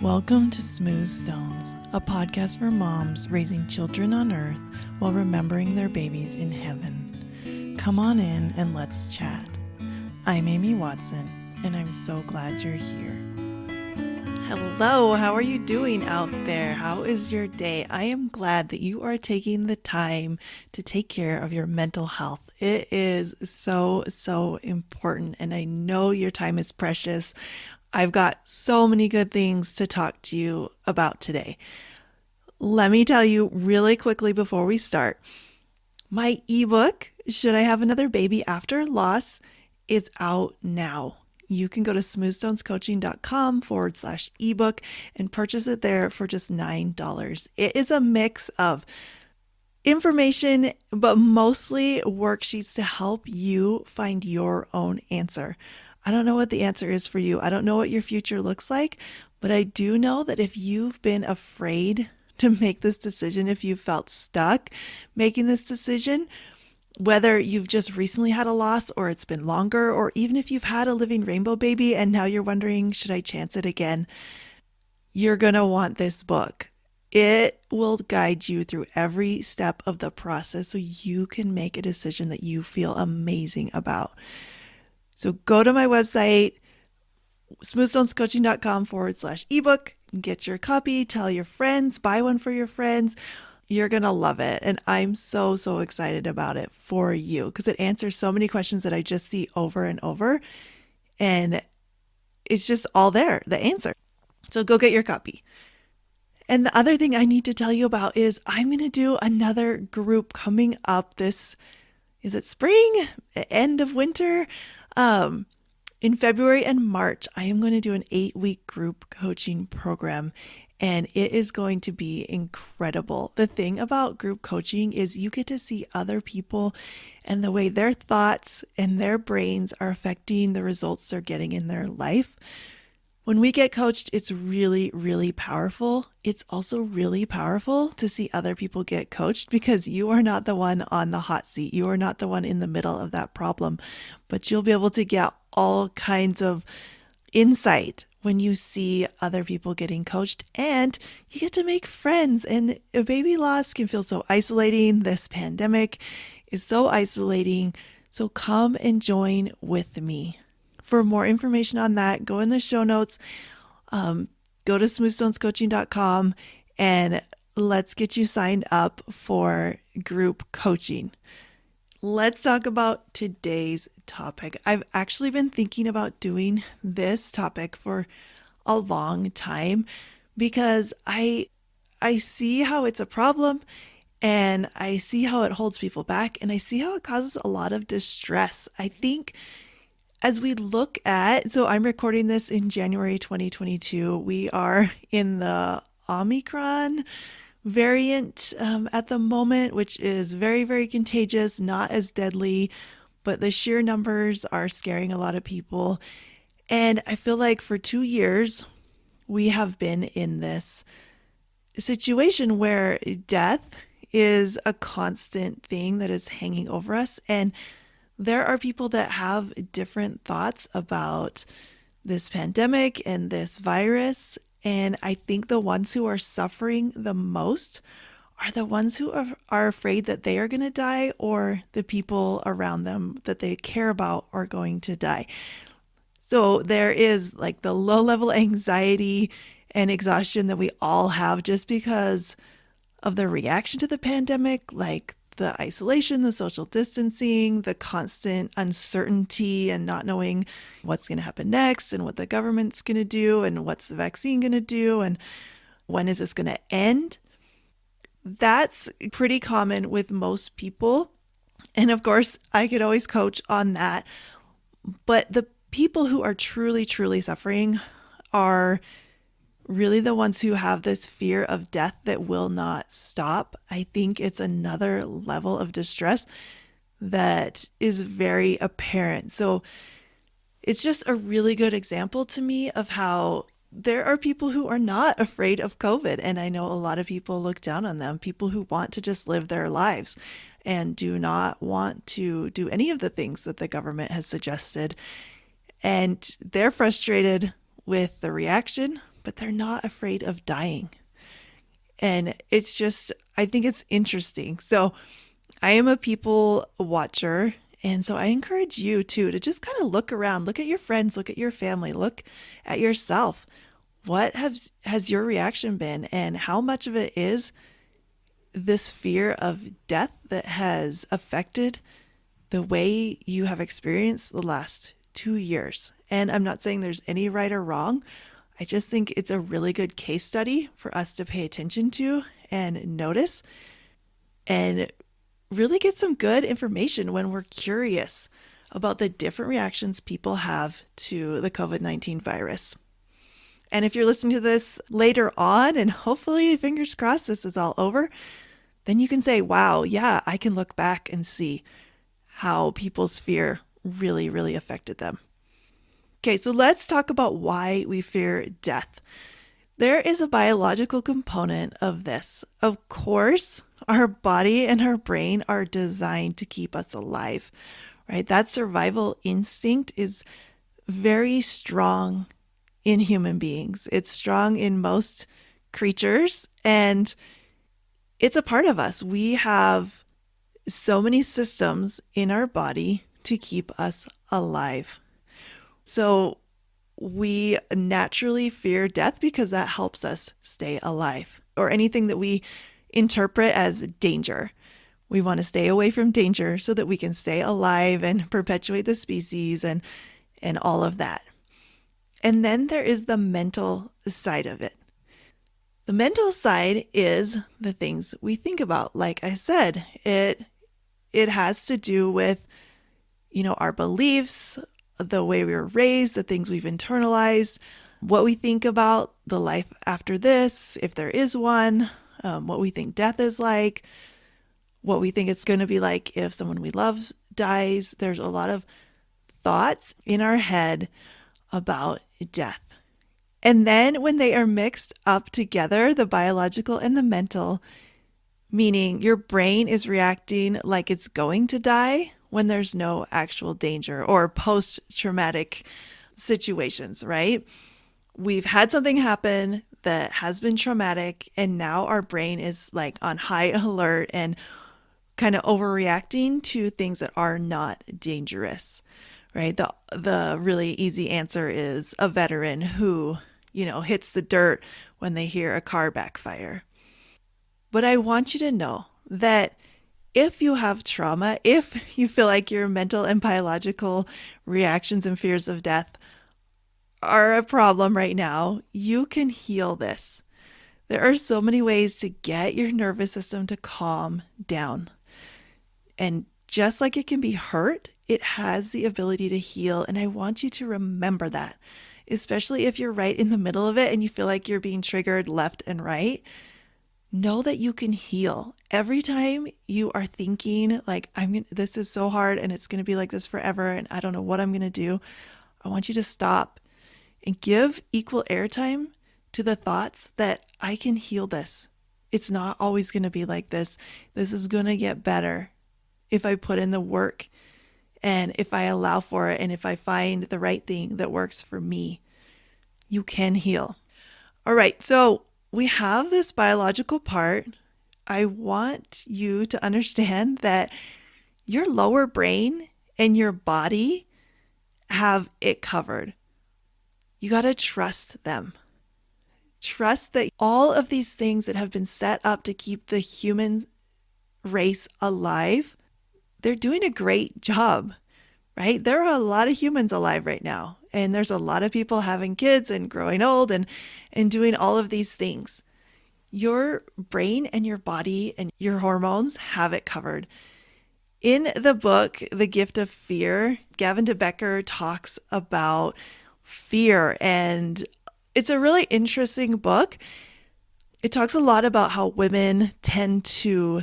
Welcome to Smooth Stones, a podcast for moms raising children on earth while remembering their babies in heaven. Come on in and let's chat. I'm Amy Watson, and I'm so glad you're here. Hello, how are you doing out there? How is your day? I am glad that you are taking the time to take care of your mental health. It is so important, and I know your time is precious. I've got so many good things to talk to you about today. Let me tell you really quickly before we start. My ebook, Should I Have Another Baby After Loss, is out now. You can go to smoothstonescoaching.com/ebook and purchase it there for just $9. It is a mix of information, but mostly worksheets to help you find your own answer. I don't know what the answer is for you. I don't know what your future looks like, but I do know that if you've been afraid to make this decision, if you felt stuck making this decision, whether you've just recently had a loss or it's been longer, or even if you've had a living rainbow baby and now you're wondering, should I chance it again? You're going to want this book. It will guide you through every step of the process so you can make a decision that you feel amazing about. So go to my website, smoothstonescoaching.com/ebook, and get your copy, tell your friends, buy one for your friends. You're going to love it. And I'm so excited about it for you because it answers so many questions that I just see over and over. And it's just all there, the answer. So go get your copy. And the other thing I need to tell you about is I'm going to do another group coming up is it spring, end of winter? In February and March, I am going to do an 8-week group coaching program, and it is going to be incredible. The thing about group coaching is you get to see other people and the way their thoughts and their brains are affecting the results they're getting in their life. When we get coached, it's really powerful. It's also really powerful to see other people get coached because you are not the one on the hot seat. You are not the one in the middle of that problem, but you'll be able to get all kinds of insight when you see other people getting coached, and you get to make friends. And a baby loss can feel so isolating. This pandemic is so isolating. So come and join with me. For more information on that, go in the show notes, go to smoothstonescoaching.com, and let's get you signed up for group coaching. Let's talk about today's topic. I've actually been thinking about doing this topic for a long time because I see how it's a problem, and I see how it holds people back, and I see how it causes a lot of distress. I think as we look at, so I'm recording this in January 2022. We are in the Omicron variant at the moment, which is very contagious, not as deadly, but the sheer numbers are scaring a lot of people. And I feel like for 2 years, we have been in this situation where death is a constant thing that is hanging over us. And there are people that have different thoughts about this pandemic and this virus. And I think the ones who are suffering the most are the ones who are afraid that they are going to die, or the people around them that they care about are going to die. So there is like the low level anxiety and exhaustion that we all have just because of the reaction to the pandemic, like the isolation, the social distancing, the constant uncertainty and not knowing what's going to happen next and what the government's going to do and what's the vaccine going to do and when is this going to end. That's pretty common with most people. And of course, I could always coach on that. But the people who are truly suffering are really the ones who have this fear of death that will not stop. I think it's another level of distress that is very apparent. So it's just a really good example to me of how there are people who are not afraid of COVID. And I know a lot of people look down on them, people who want to just live their lives and do not want to do any of the things that the government has suggested. And they're frustrated with the reaction, but they're not afraid of dying. And it's just, I think it's interesting. So I am a people watcher. And so I encourage you too to just kind of look around, look at your friends, look at your family, look at yourself. What has your reaction been, and how much of it is this fear of death that has affected the way you have experienced the last 2 years? And I'm not saying there's any right or wrong. I just think it's a really good case study for us to pay attention to and notice and really get some good information when we're curious about the different reactions people have to the COVID-19 virus. And if you're listening to this later on, and hopefully, fingers crossed, this is all over, then you can say, wow, yeah, I can look back and see how people's fear really, really affected them. Okay, so let's talk about why we fear death. There is a biological component of this. Of course, our body and our brain are designed to keep us alive, right? That survival instinct is very strong in human beings. It's strong in most creatures, and it's a part of us. We have so many systems in our body to keep us alive. So we naturally fear death because that helps us stay alive, or anything that we interpret as danger. We want to stay away from danger so that we can stay alive and perpetuate the species and all of that. And then there is the mental side of it. The mental side is the things we think about. Like I said, it has to do with, our beliefs, the way we were raised, the things we've internalized, what we think about the life after this, if there is one, what we think death is like, what we think it's going to be like if someone we love dies. There's a lot of thoughts in our head about death. And then when they are mixed up together, the biological and the mental, meaning your brain is reacting like it's going to die when there's no actual danger, or post-traumatic situations, right? We've had something happen that has been traumatic, and now our brain is like on high alert and kind of overreacting to things that are not dangerous, right? The really easy answer is a veteran who, hits the dirt when they hear a car backfire. But I want you to know that if you have trauma, if you feel like your mental and biological reactions and fears of death are a problem right now, you can heal this. There are so many ways to get your nervous system to calm down. And just like it can be hurt, it has the ability to heal. And I want you to remember that, especially if you're right in the middle of it and you feel like you're being triggered left and right. Know that you can heal. Every time you are thinking like, this is so hard and it's going to be like this forever and I don't know what I'm going to do, I want you to stop and give equal airtime to the thoughts that I can heal this. It's not always going to be like this. This is going to get better if I put in the work and if I allow for it and if I find the right thing that works for me. You can heal. All right, so we have this biological part. I want you to understand that your lower brain and your body have it covered. You got to trust them. Trust that all of these things that have been set up to keep the human race alive, they're doing a great job, right? There are a lot of humans alive right now. And there's a lot of people having kids and growing old and doing all of these things. Your brain and your body and your hormones have it covered. In the book, The Gift of Fear, Gavin de Becker talks about fear, and it's a really interesting book. It talks a lot about how women tend to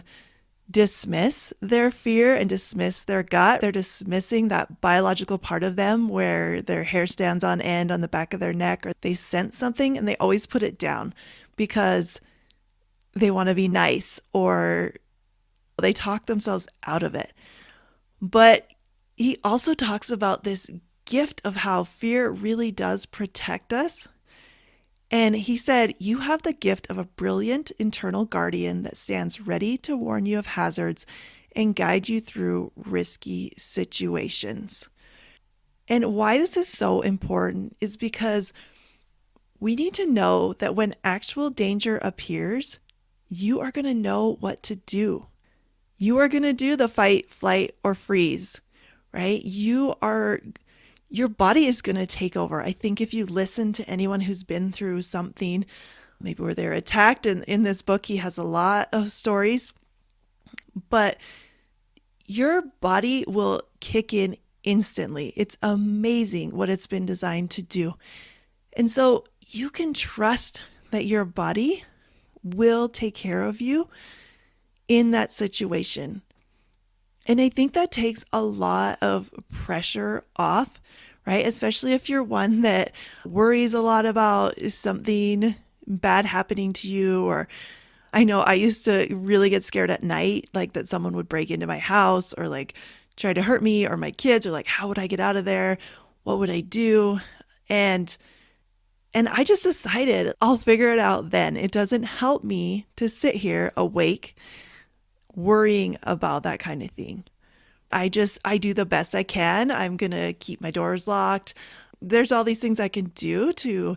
dismiss their fear and dismiss their gut. They're dismissing that biological part of them where their hair stands on end on the back of their neck, or they sense something and they always put it down because they want to be nice, or they talk themselves out of it. But he also talks about this gift of how fear really does protect us. And he said, "You have the gift of a brilliant internal guardian that stands ready to warn you of hazards and guide you through risky situations." And why this is so important is because we need to know that when actual danger appears, you are going to know what to do. You are going to do the fight, flight, or freeze, right? Your body is going to take over. I think if you listen to anyone who's been through something, maybe where they're attacked, and in this book, he has a lot of stories, but your body will kick in instantly. It's amazing what it's been designed to do. And so you can trust that your body will take care of you in that situation. And I think that takes a lot of pressure off, right? Especially if you're one that worries a lot about something bad happening to you. Or I know I used to really get scared at night, like that someone would break into my house or like try to hurt me or my kids, or like, how would I get out of there? What would I do? And I just decided I'll figure it out then. It doesn't help me to sit here awake worrying about that kind of thing. I do the best I can. I'm going to keep my doors locked. There's all these things I can do to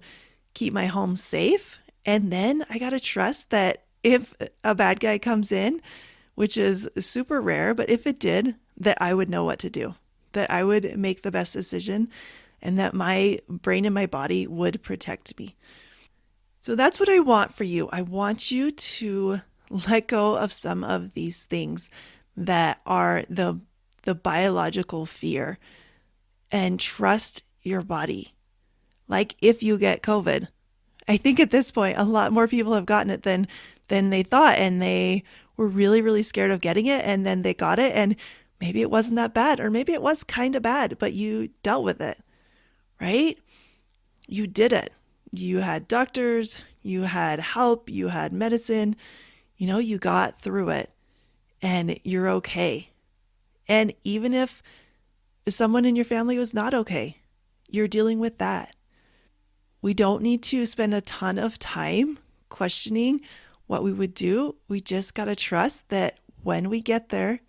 keep my home safe. And then I got to trust that if a bad guy comes in, which is super rare, but if it did, that I would know what to do, that I would make the best decision, and that my brain and my body would protect me. So that's what I want for you. I want you to let go of some of these things that are the biological fear and trust your body. Like if you get COVID, I think at this point a lot more people have gotten it than they thought, and they were really, really scared of getting it, and then they got it, and maybe it wasn't that bad, or maybe it was kind of bad, but you dealt with it, right? You did it. You had doctors, you had help, you had medicine, you got through it, and you're okay. And even if someone in your family was not okay, you're dealing with that. We don't need to spend a ton of time questioning what we would do. We just got to trust that when we get there,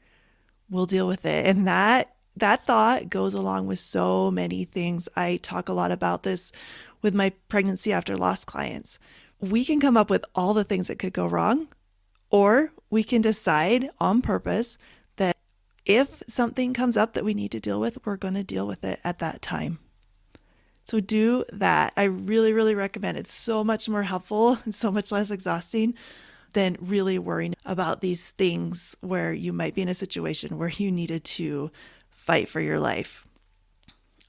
we'll deal with it. And that thought goes along with so many things. I talk a lot about this with my pregnancy after loss clients. We can come up with all the things that could go wrong, or we can decide on purpose that if something comes up that we need to deal with, we're going to deal with it at that time. So do that. I really, really recommend it. It's so much more helpful and so much less exhausting than really worrying about these things where you might be in a situation where you needed to fight for your life.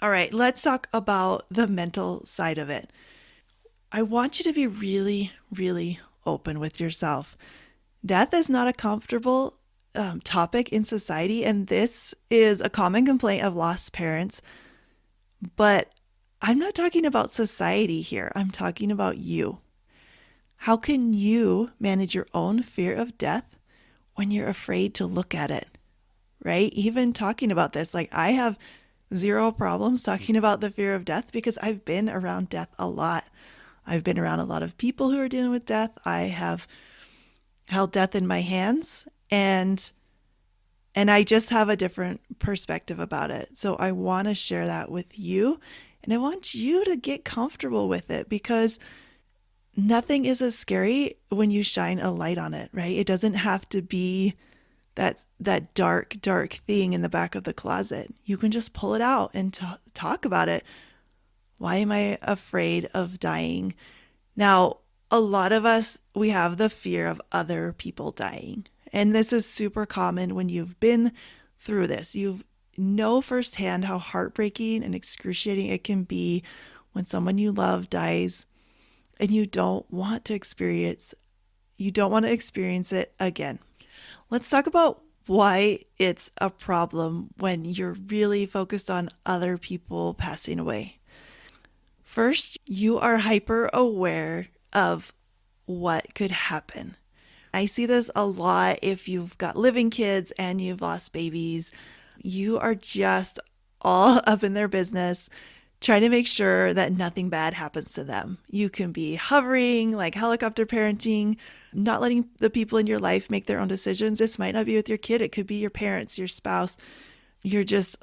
All right, let's talk about the mental side of it. I want you to be really, really open with yourself. Death is not a comfortable topic in society, and this is a common complaint of lost parents. But I'm not talking about society here. I'm talking about you. How can you manage your own fear of death when you're afraid to look at it, right? Even talking about this, like I have zero problems talking about the fear of death because I've been around death a lot. I've been around a lot of people who are dealing with death. I have held death in my hands, and I just have a different perspective about it. So I want to share that with you, and I want you to get comfortable with it, because nothing is as scary when you shine a light on it, right? It doesn't have to be that dark thing in the back of the closet. You can just pull it out and talk about it. Why am I afraid of dying? Now, a lot of us, we have the fear of other people dying. And this is super common when you've been through this. You know firsthand how heartbreaking and excruciating it can be when someone you love dies, and you don't want to experience it again. Let's talk about why it's a problem when you're really focused on other people passing away. First, you are hyper aware of what could happen. I see this a lot if you've got living kids and you've lost babies. You are just all up in their business, Try to make sure that nothing bad happens to them. You can be hovering, like helicopter parenting, not letting the people in your life make their own decisions. This might not be with your kid, it could be your parents, your spouse. You're just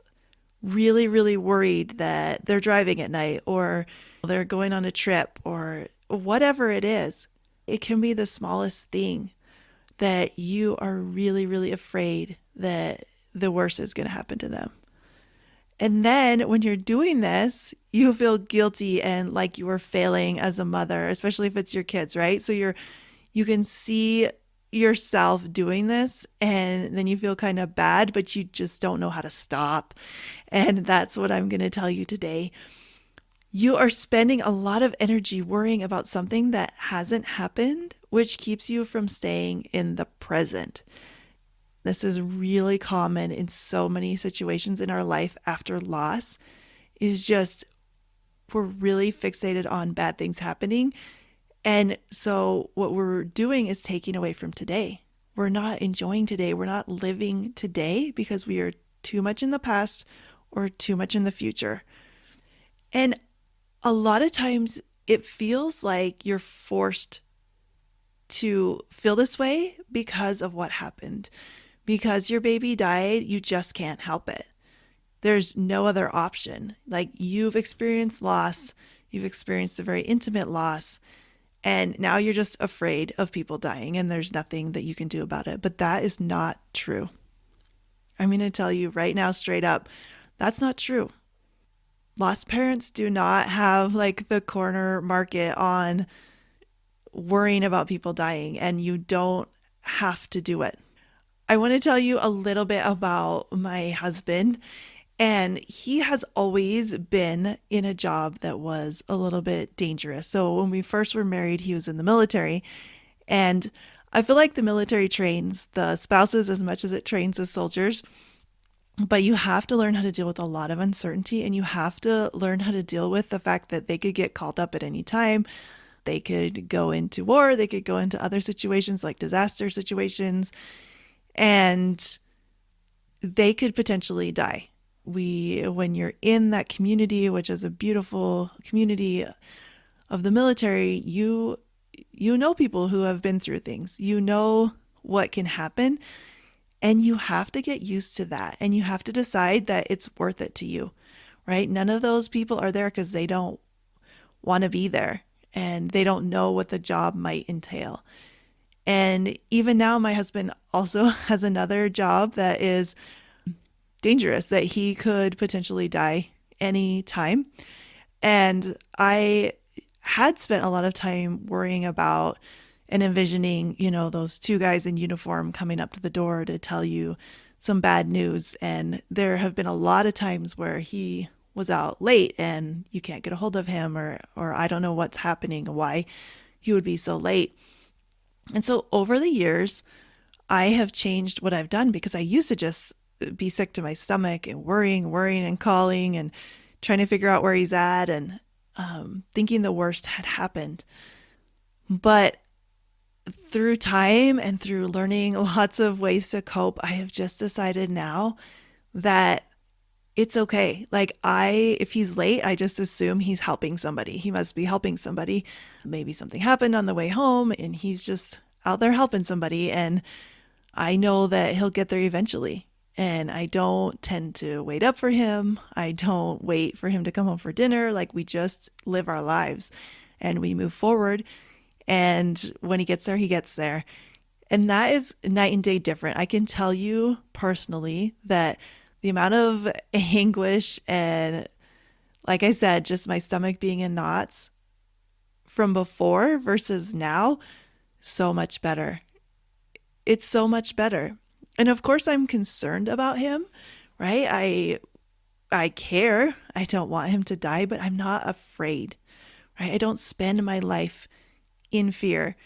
really, really worried that they're driving at night or they're going on a trip or whatever it is. It can be the smallest thing that you are really, really afraid that the worst is going to happen to them. And then when you're doing this, you feel guilty and like you are failing as a mother, especially if it's your kids, right? So you can see yourself doing this and then you feel kind of bad, but you just don't know how to stop. And that's what I'm going to tell you today. You are spending a lot of energy worrying about something that hasn't happened, which keeps you from staying in the present. This is really common in so many situations in our life after loss, is just we're really fixated on bad things happening. And so what we're doing is taking away from today. We're not enjoying today. We're not living today because we are too much in the past or too much in the future. And a lot of times it feels like you're forced to feel this way because of what happened. Because your baby died, you just can't help it. There's no other option. Like you've experienced loss, you've experienced a very intimate loss, and now you're just afraid of people dying and there's nothing that you can do about it. But that is not true. I'm going to tell you right now, straight up, that's not true. Lost parents do not have like the corner market on worrying about people dying, and you don't have to do it. I want to tell you a little bit about my husband, and he has always been in a job that was a little bit dangerous. So when we first were married, he was in the military, and I feel like the military trains the spouses as much as it trains the soldiers. But you have to learn how to deal with a lot of uncertainty, and you have to learn how to deal with the fact that they could get called up at any time. They could go into war, they could go into other situations like disaster situations, and they could potentially die. When you're in that community, which is a beautiful community of the military, you know people who have been through things. You know what can happen. And you have to get used to that. And you have to decide that it's worth it to you, right? None of those people are there because they don't want to be there and they don't know what the job might entail. And even now, my husband also has another job that is dangerous, that he could potentially die any time. And I had spent a lot of time worrying about and envisioning, those two guys in uniform coming up to the door to tell you some bad news. And there have been a lot of times where he was out late and you can't get a hold of him, or I don't know what's happening, why he would be so late. And so over the years, I have changed what I've done, because I used to just be sick to my stomach and worrying and calling and trying to figure out where he's at and thinking the worst had happened. But through time and through learning lots of ways to cope, I have just decided now that it's okay. Like if he's late, I just assume he's helping somebody. He must be helping somebody. Maybe something happened on the way home and he's just out there helping somebody. And I know that he'll get there eventually. And I don't tend to wait up for him. I don't wait for him to come home for dinner. Like we just live our lives and we move forward. And when he gets there, he gets there. And that is night and day different. I can tell you personally that the amount of anguish and, like I said, just my stomach being in knots from before versus now, so much better. It's so much better. And of course, I'm concerned about him, right? I care. I don't want him to die, but I'm not afraid, right? I don't spend my life in fear,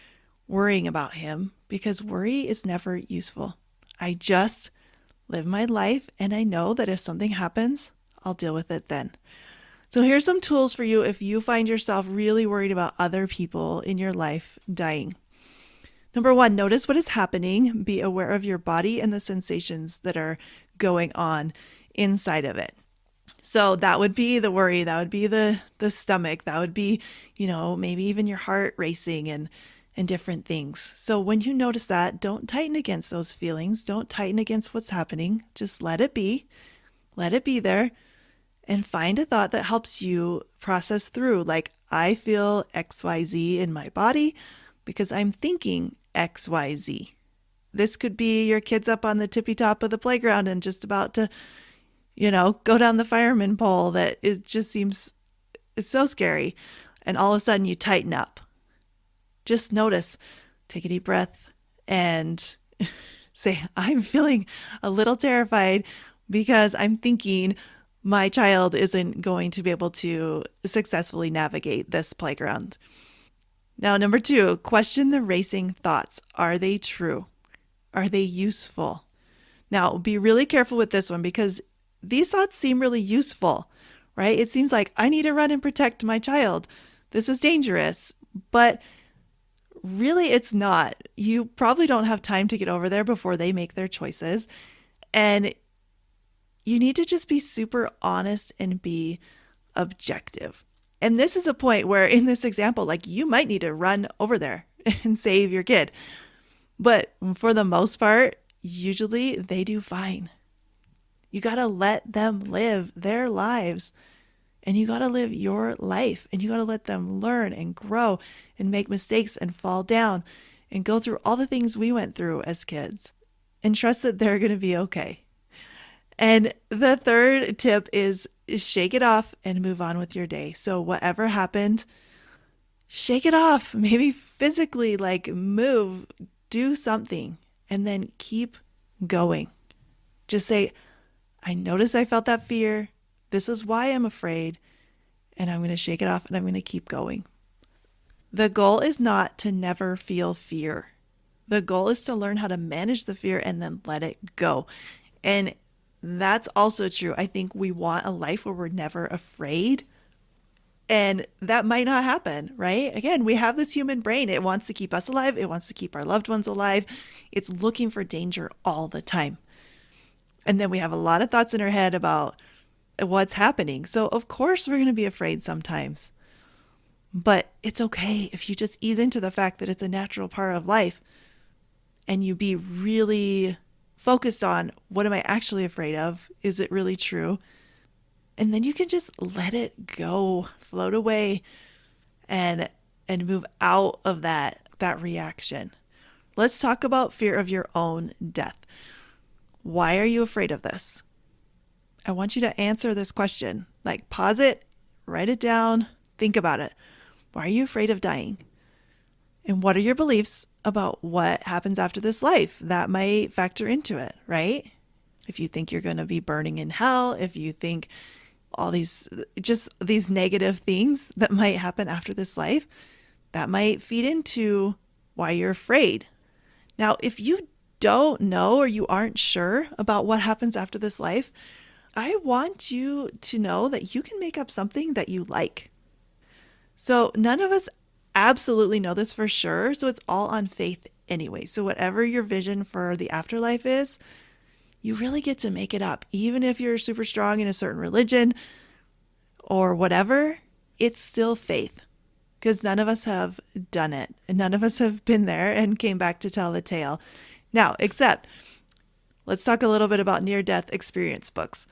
worrying about him, because worry is never useful. I just live my life and I know that if something happens, I'll deal with it then. So here's some tools for you if you find yourself really worried about other people in your life dying. Number 1, notice what is happening. Be aware of your body and the sensations that are going on inside of it. So that would be the worry, that would be the stomach, that would be, maybe even your heart racing and different things. So when you notice that, don't tighten against those feelings. Don't tighten against what's happening. Just let it be. Let it be there and find a thought that helps you process through. Like, I feel XYZ in my body because I'm thinking XYZ. This could be your kids up on the tippy top of the playground and just about to, go down the fireman pole, that it just seems it's so scary. And all of a sudden you tighten up. Just notice, take a deep breath and say, I'm feeling a little terrified because I'm thinking my child isn't going to be able to successfully navigate this playground. Now, number 2, question the racing thoughts. Are they true? Are they useful? Now, be really careful with this one because these thoughts seem really useful, right? It seems like I need to run and protect my child. This is dangerous. But really, it's not. You probably don't have time to get over there before they make their choices. And you need to just be super honest and be objective. And this is a point where in this example, like, you might need to run over there and save your kid. But for the most part, usually they do fine. You got to let them live their lives. And you got to live your life. And you got to let them learn and grow and make mistakes and fall down and go through all the things we went through as kids. And trust that they're going to be okay. And the third tip is shake it off and move on with your day. So whatever happened, shake it off. Maybe physically, like, move, do something, and then keep going. Just say, I noticed I felt that fear. This is why I'm afraid. And I'm going to shake it off and I'm going to keep going. The goal is not to never feel fear. The goal is to learn how to manage the fear and then let it go. And that's also true. I think we want a life where we're never afraid. And that might not happen, right? Again, we have this human brain. It wants to keep us alive. It wants to keep our loved ones alive. It's looking for danger all the time. And then we have a lot of thoughts in our head about what's happening. So of course we're going to be afraid sometimes. But it's okay if you just ease into the fact that it's a natural part of life and you be really focused on, what am I actually afraid of? Is it really true? And then you can just let it go, float away, and move out of that reaction. Let's talk about fear of your own death. Why are you afraid of this? I want you to answer this question. Like, pause it, write it down, think about it. Why are you afraid of dying? And what are your beliefs about what happens after this life? That might factor into it, right? If you think you're going to be burning in hell, if you think all these negative things that might happen after this life, that might feed into why you're afraid. Now, if you don't know or you aren't sure about what happens after this life, I want you to know that you can make up something that you like. So none of us absolutely know this for sure. So it's all on faith anyway. So whatever your vision for the afterlife is, you really get to make it up. Even if you're super strong in a certain religion or whatever, it's still faith, because none of us have done it and none of us have been there and came back to tell the tale. Now, except let's talk a little bit about near-death experience books.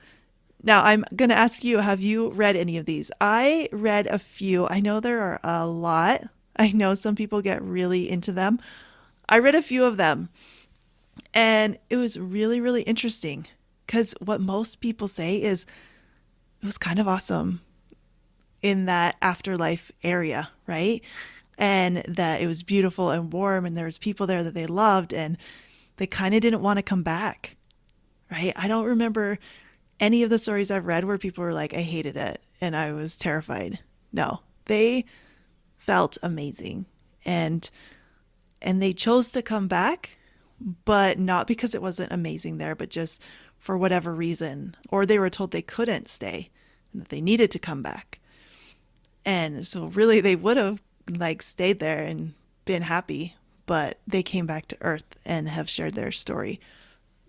Now, I'm going to ask you, have you read any of these? I read a few. I know there are a lot. I know some people get really into them. I read a few of them, and it was really, really interesting, because what most people say is it was kind of awesome in that afterlife area, right? And that it was beautiful and warm, and there was people there that they loved, and they kind of didn't want to come back, right? I don't remember any of the stories I've read where people were like, I hated it and I was terrified. No, they felt amazing, and they chose to come back, but not because it wasn't amazing there, but just for whatever reason, or they were told they couldn't stay and that they needed to come back. And so really they would have like stayed there and been happy, but they came back to Earth and have shared their story.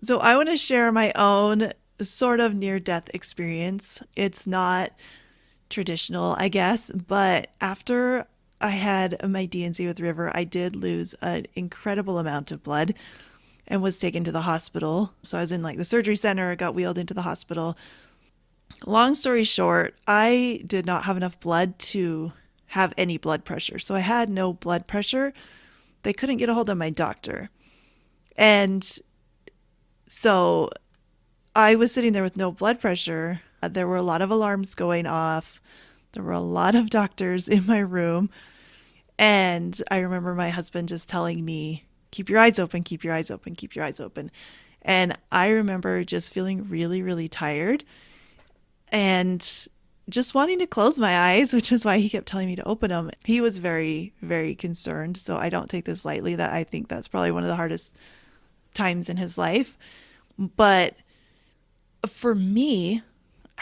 So I want to share my own sort of near-death experience. It's not traditional, I guess, but after I had my D&C with River, I did lose an incredible amount of blood and was taken to the hospital. So I was in like the surgery center, got wheeled into the hospital. Long story short, I did not have enough blood to have any blood pressure. So I had no blood pressure. They couldn't get a hold of my doctor. And so I was sitting there with no blood pressure. There were a lot of alarms going off. There were a lot of doctors in my room. And I remember my husband just telling me, keep your eyes open, keep your eyes open, keep your eyes open. And I remember just feeling really, really tired and just wanting to close my eyes, which is why he kept telling me to open them. He was very, very concerned. So I don't take this lightly, that I think that's probably one of the hardest times in his life. But for me,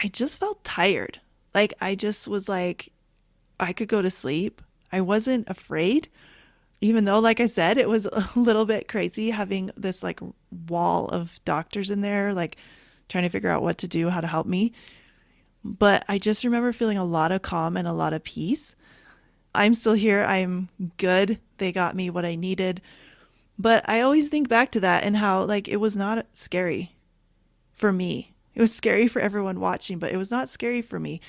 I just felt tired. Like I just was like, I could go to sleep. I wasn't afraid, even though, like I said, it was a little bit crazy having this like wall of doctors in there, like trying to figure out what to do, how to help me. But I just remember feeling a lot of calm and a lot of peace. I'm still here. I'm good. They got me what I needed. But I always think back to that and how like it was not scary for me. It was scary for everyone watching, but it was not scary for me.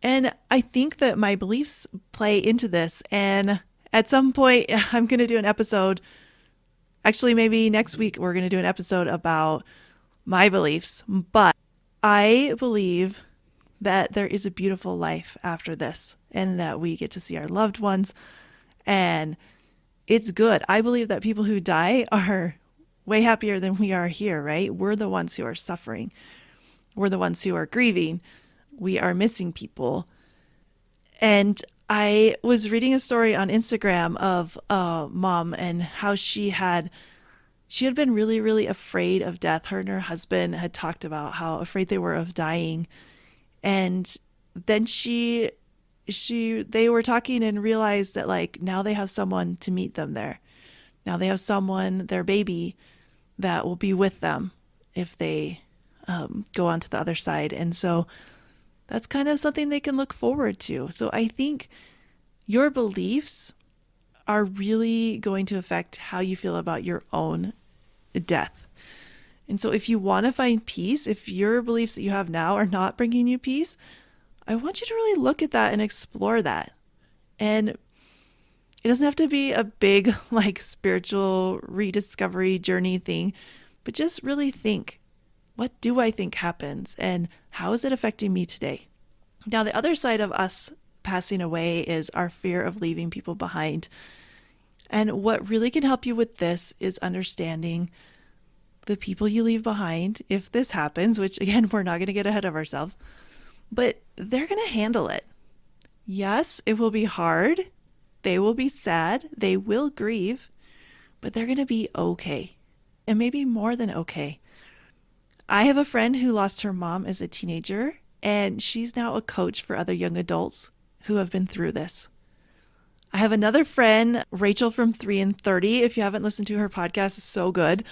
And I think that my beliefs play into this. And at some point, I'm going to do an episode. Actually, maybe next week, we're going to do an episode about my beliefs. But I believe that there is a beautiful life after this and that we get to see our loved ones. And it's good. I believe that people who die are way happier than we are here, right? We're the ones who are suffering. We're the ones who are grieving. We are missing people. And I was reading a story on Instagram of a mom and how she had been really, really afraid of death. Her and her husband had talked about how afraid they were of dying. And then they were talking and realized that like now they have someone to meet them there. Now they have someone, their baby, that will be with them if they go on to the other side. And so that's kind of something they can look forward to. So I think your beliefs are really going to affect how you feel about your own death. And so if you want to find peace, if your beliefs that you have now are not bringing you peace, I want you to really look at that and explore that. And it doesn't have to be a big like spiritual rediscovery journey thing, but just really think, what do I think happens and how is it affecting me today? Now, the other side of us passing away is our fear of leaving people behind. And what really can help you with this is understanding the people you leave behind, if this happens, which again, we're not going to get ahead of ourselves, but they're going to handle it. Yes, it will be hard. They will be sad. They will grieve, but they're going to be okay. And maybe more than okay. I have a friend who lost her mom as a teenager, and she's now a coach for other young adults who have been through this. I have another friend, Rachel from 3 and 30. If you haven't listened to her podcast, it's so good.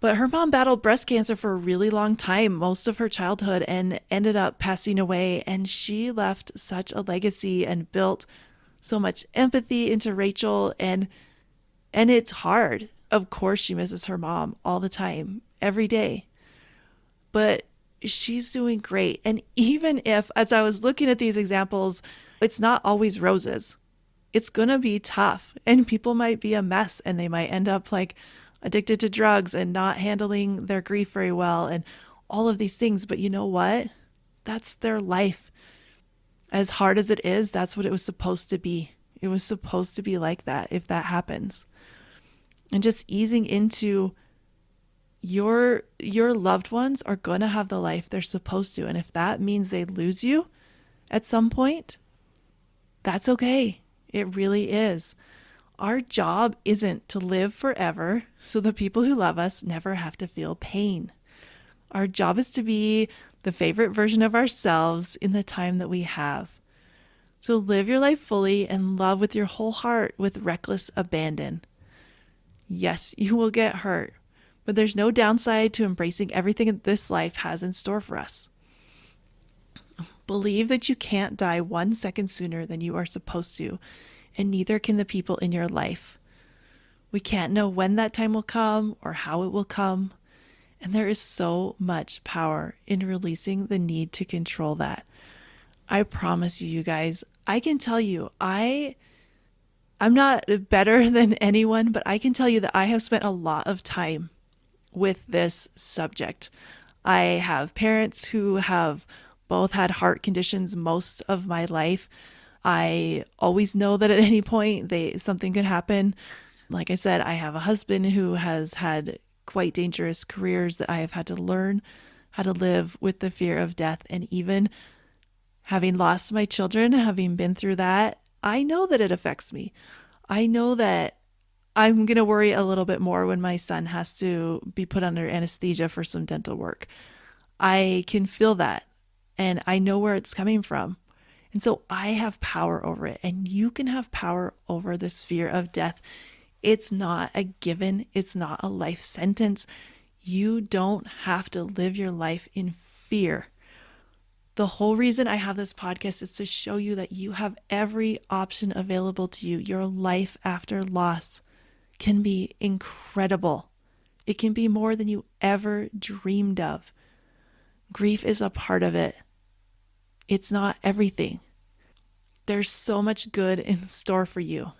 But her mom battled breast cancer for a really long time, most of her childhood, and ended up passing away. And she left such a legacy and built so much empathy into Rachel. And it's hard. Of course, she misses her mom all the time, every day. But she's doing great. And even if, as I was looking at these examples, it's not always roses. It's going to be tough. And people might be a mess and they might end up like addicted to drugs and not handling their grief very well and all of these things. But you know what? That's their life. As hard as it is, that's what it was supposed to be. It was supposed to be like that if that happens. And just easing into your loved ones are going to have the life they're supposed to. And if that means they lose you at some point, that's okay. It really is. Our job isn't to live forever so the people who love us never have to feel pain. Our job is to be the favorite version of ourselves in the time that we have. So live your life fully and love with your whole heart with reckless abandon. Yes, you will get hurt, but there's no downside to embracing everything that this life has in store for us. Believe that you can't die 1 second sooner than you are supposed to, and neither can the people in your life. We can't know when that time will come or how it will come, and there is so much power in releasing the need to control that. I promise you, you guys, I can tell you, I'm not better than anyone, but I can tell you that I have spent a lot of time with this subject. I have parents who have both had heart conditions most of my life. I always know that at any point something could happen. Like I said, I have a husband who has had quite dangerous careers that I have had to learn how to live with the fear of death. And even having lost my children, having been through that, I know that it affects me. I know that I'm going to worry a little bit more when my son has to be put under anesthesia for some dental work. I can feel that, and I know where it's coming from. And so I have power over it, and you can have power over this fear of death. It's not a given. It's not a life sentence. You don't have to live your life in fear. The whole reason I have this podcast is to show you that you have every option available to you. Your life after loss can be incredible. It can be more than you ever dreamed of. Grief is a part of it. It's not everything. There's so much good in store for you.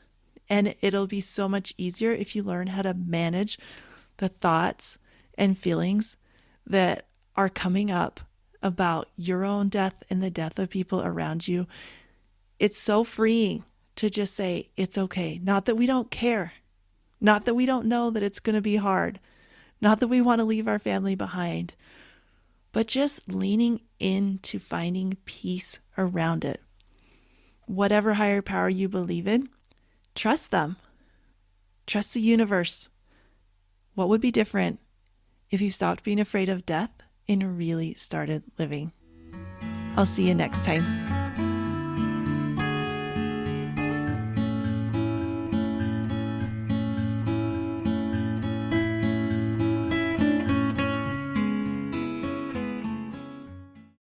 And it'll be so much easier if you learn how to manage the thoughts and feelings that are coming up about your own death and the death of people around you. It's so freeing to just say, it's okay. Not that we don't care. Not that we don't know that it's going to be hard. Not that we want to leave our family behind. But just leaning into finding peace around it. Whatever higher power you believe in, trust them. Trust the universe. What would be different if you stopped being afraid of death and really started living? I'll see you next time.